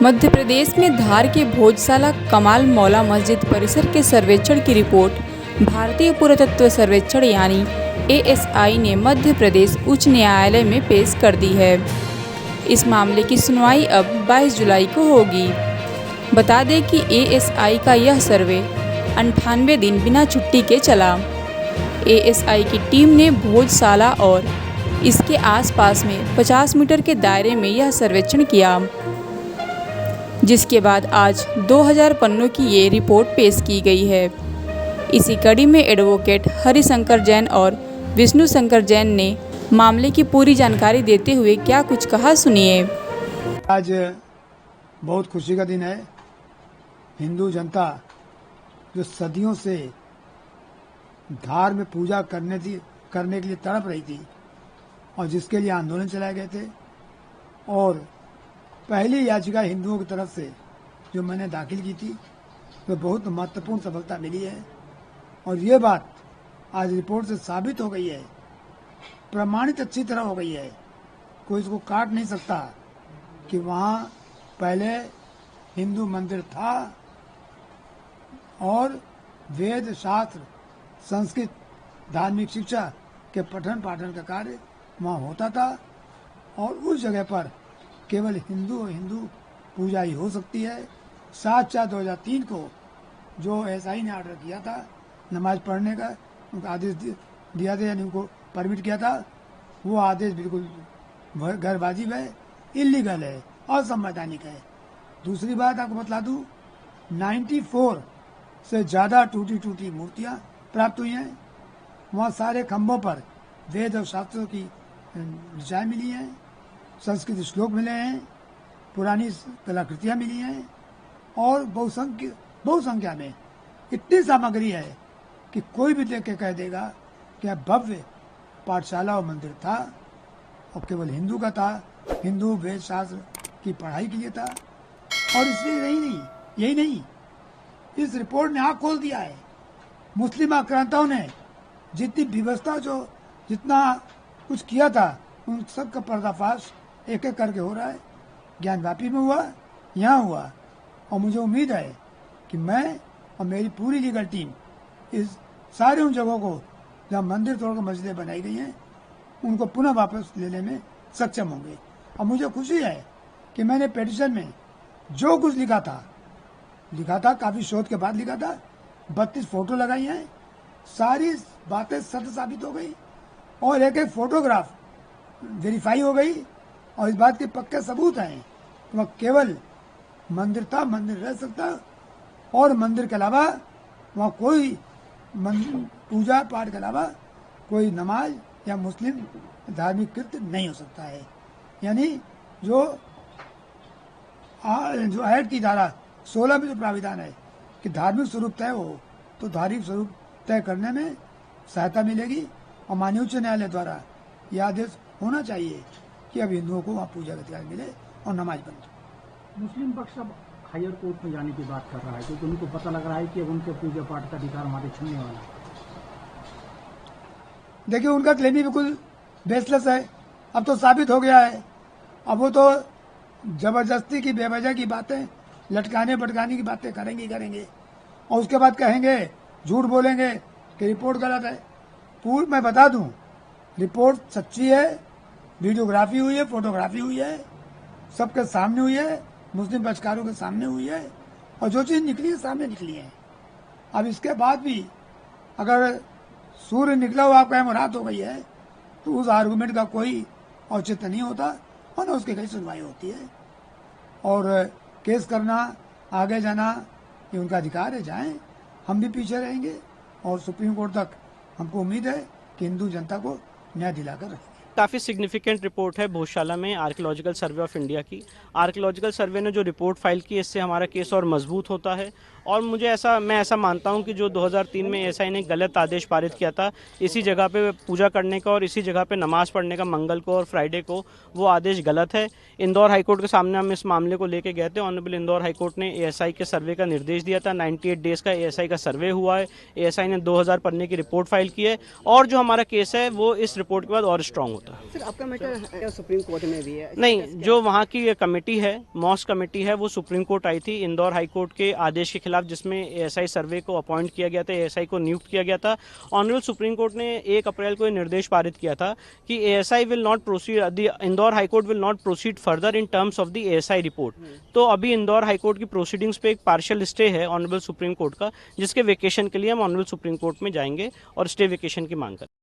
मध्य प्रदेश में धार के भोजशाला कमाल मौला मस्जिद परिसर के सर्वेक्षण की रिपोर्ट भारतीय पुरातत्व सर्वेक्षण यानी एएसआई ने मध्य प्रदेश उच्च न्यायालय में पेश कर दी है। इस मामले की सुनवाई अब 22 जुलाई को होगी। बता दें कि एएसआई का यह सर्वे 98 दिन बिना छुट्टी के चला। एएसआई की टीम ने भोजशाला और इसके आसपास में 50 मीटर के दायरे में यह सर्वेक्षण किया, जिसके बाद आज 2000 पन्नों की ये रिपोर्ट पेश की गई है। इसी कड़ी में एडवोकेट हरिशंकर जैन और विष्णु शंकर जैन ने मामले की पूरी जानकारी देते हुए क्या कुछ कहा, सुनिए। आज बहुत खुशी का दिन है। हिंदू जनता जो सदियों से धार में पूजा करने के लिए तड़प रही थी और जिसके लिए आंदोलन चलाए गए थे, और पहली याचिका हिंदुओं की तरफ से जो मैंने दाखिल की थी तो बहुत महत्वपूर्ण सफलता मिली है। और ये बात आज रिपोर्ट से साबित हो गई है, प्रमाणित अच्छी तरह हो गई है, कोई इसको काट नहीं सकता कि वहाँ पहले हिंदू मंदिर था और वेद शास्त्र संस्कृत धार्मिक शिक्षा के पठन पाठन का कार्य वहाँ होता था, और उस जगह पर केवल हिंदू पूजा ही हो सकती है। 7/4/2003 को जो एसआई ने ऑर्डर किया था नमाज पढ़ने का, उनका आदेश दिया था, यानी उनको परमिट किया था, वो आदेश बिल्कुल गैर वाजिब है, इलीगल है, असंवैधानिक है। दूसरी बात आपको बतला दूं, 94 से ज़्यादा टूटी मूर्तियाँ प्राप्त हुई हैं। वहाँ सारे खम्भों पर वेद और शास्त्रों की ऋचाएँ मिली हैं, संस्कृत श्लोक मिले हैं, पुरानी कलाकृतियाँ मिली हैं, और बहुसंख्या में इतनी सामग्री है कि कोई भी देख के कह देगा कि यह भव्य पाठशाला और मंदिर था और केवल हिंदू का था, हिंदू वेद शास्त्र की पढ़ाई के लिए था। और इसलिए यही नहीं, इस रिपोर्ट ने आँख खोल दिया है। मुस्लिम आक्रांताओं ने जितनी व्यवस्था जितना कुछ किया था, उन सब का पर्दाफाश एक एक करके हो रहा है। ज्ञानवापी में हुआ, यहाँ हुआ, और मुझे उम्मीद है कि मैं और मेरी पूरी लीगल टीम इस सारे उन जगहों को जहाँ मंदिर तोड़कर मस्जिदें बनाई गई हैं उनको पुनः वापस लेने में सक्षम होंगे। और मुझे खुशी है कि मैंने पिटीशन में जो कुछ लिखा था काफ़ी शोध के बाद लिखा था, 32 फोटो लगाई हैं, सारी बातें सत्य साबित हो गई, और एक एक फोटोग्राफ वेरीफाई हो गई, और इस बात के पक्के सबूत हैं कि वह केवल मंदिर था, मंदिर रह सकता, और मंदिर के अलावा वहाँ कोई पूजा पाठ के अलावा कोई नमाज या मुस्लिम धार्मिक कृत्य नहीं हो सकता है। यानी जो एक्ट की धारा 16 में जो प्राविधान है कि धार्मिक स्वरूप तय हो, तो धार्मिक स्वरूप तय करने में सहायता मिलेगी। और माननीय उच्च न्यायालय द्वारा यह आदेश होना चाहिए कि अब हिंदुओं को वहाँ पूजा का अधिकार मिले और नमाज बंद। मुस्लिम पक्ष अब हायर कोर्ट में जाने की बात कर रहा है, क्योंकि उनको पता लग रहा है कि अब उनके पूजा पाठ का अधिकार हमारे छीनने वाला है। देखिए, उनका क्लेम ही बिल्कुल बेसलेस है। अब तो साबित हो गया है। अब वो तो जबरदस्ती की बेवजह की बातें, लटकाने भटकाने की बातें करेंगे, और उसके बाद कहेंगे, झूठ बोलेंगे कि रिपोर्ट गलत है। मैं बता दूं, रिपोर्ट सच्ची है, वीडियोग्राफी हुई है, फोटोग्राफी हुई है, सबके सामने हुई है, मुस्लिम पक्षकारों के सामने हुई है, और जो चीज़ निकली है सामने निकली है। अब इसके बाद भी अगर सूर्य निकला हुआ आपका रात हो गई है, तो उस आर्गूमेंट का कोई औचित्य नहीं होता, और न उसकी कहीं सुनवाई होती है। और केस करना, आगे जाना, ये उनका अधिकार है, जाएं। हम भी पीछे रहेंगे, और सुप्रीम कोर्ट तक हमको उम्मीद है कि हिंदू जनता को न्याय दिलाकर रहेंगे। काफ़ी सिग्निफिकेंट रिपोर्ट है भोजशाला में आर्कियोलॉजिकल सर्वे ऑफ इंडिया की। आर्कियोलॉजिकल सर्वे ने जो रिपोर्ट फाइल की, इससे हमारा केस और मजबूत होता है, और मैं ऐसा मानता हूं कि जो 2003 में एएसआई ने गलत आदेश पारित किया था इसी जगह पे पूजा करने का और इसी जगह पे नमाज पढ़ने का मंगल को और फ्राइडे को, वो आदेश गलत है। इंदौर हाईकोर्ट के सामने हम इस मामले को लेके गए थे। ऑनरेबल इंदौर हाईकोर्ट ने एएसआई के सर्वे का निर्देश दिया था। 98 डेज का एएसआई का सर्वे हुआ है। एएसआई ने 2000 पन्ने की रिपोर्ट फाइल की है और जो हमारा केस है वो इस रिपोर्ट के बाद और स्ट्रांग होता है। सर, आपका मैटर सुप्रीम कोर्ट में भी है? नहीं, जो वहाँ की कमेटी है, मॉस कमेटी है, वो सुप्रीम कोर्ट आई थी इंदौर हाईकोर्ट के आदेश के खिलाफ, जिसमें एएसआई सर्वे को अपॉइंट किया गया था, एएसआई को नियुक्त किया गया था। ऑनरेबल सुप्रीम कोर्ट ने 1 अप्रैल को ये निर्देश पारित किया था कि ASI will not proceed, the Indore high court will not proceed further in terms of the ASI report. तो अभी इंदौर हाईकोर्ट की प्रोसीडिंग्स पे एक पार्शियल स्टे है ऑनरेबल सुप्रीम कोर्ट का, जिसके वेकेशन के लिए हम ऑनरेबल सुप्रीम कोर्ट में जाएंगे और स्टे वेकेशन की मांग करेंगे।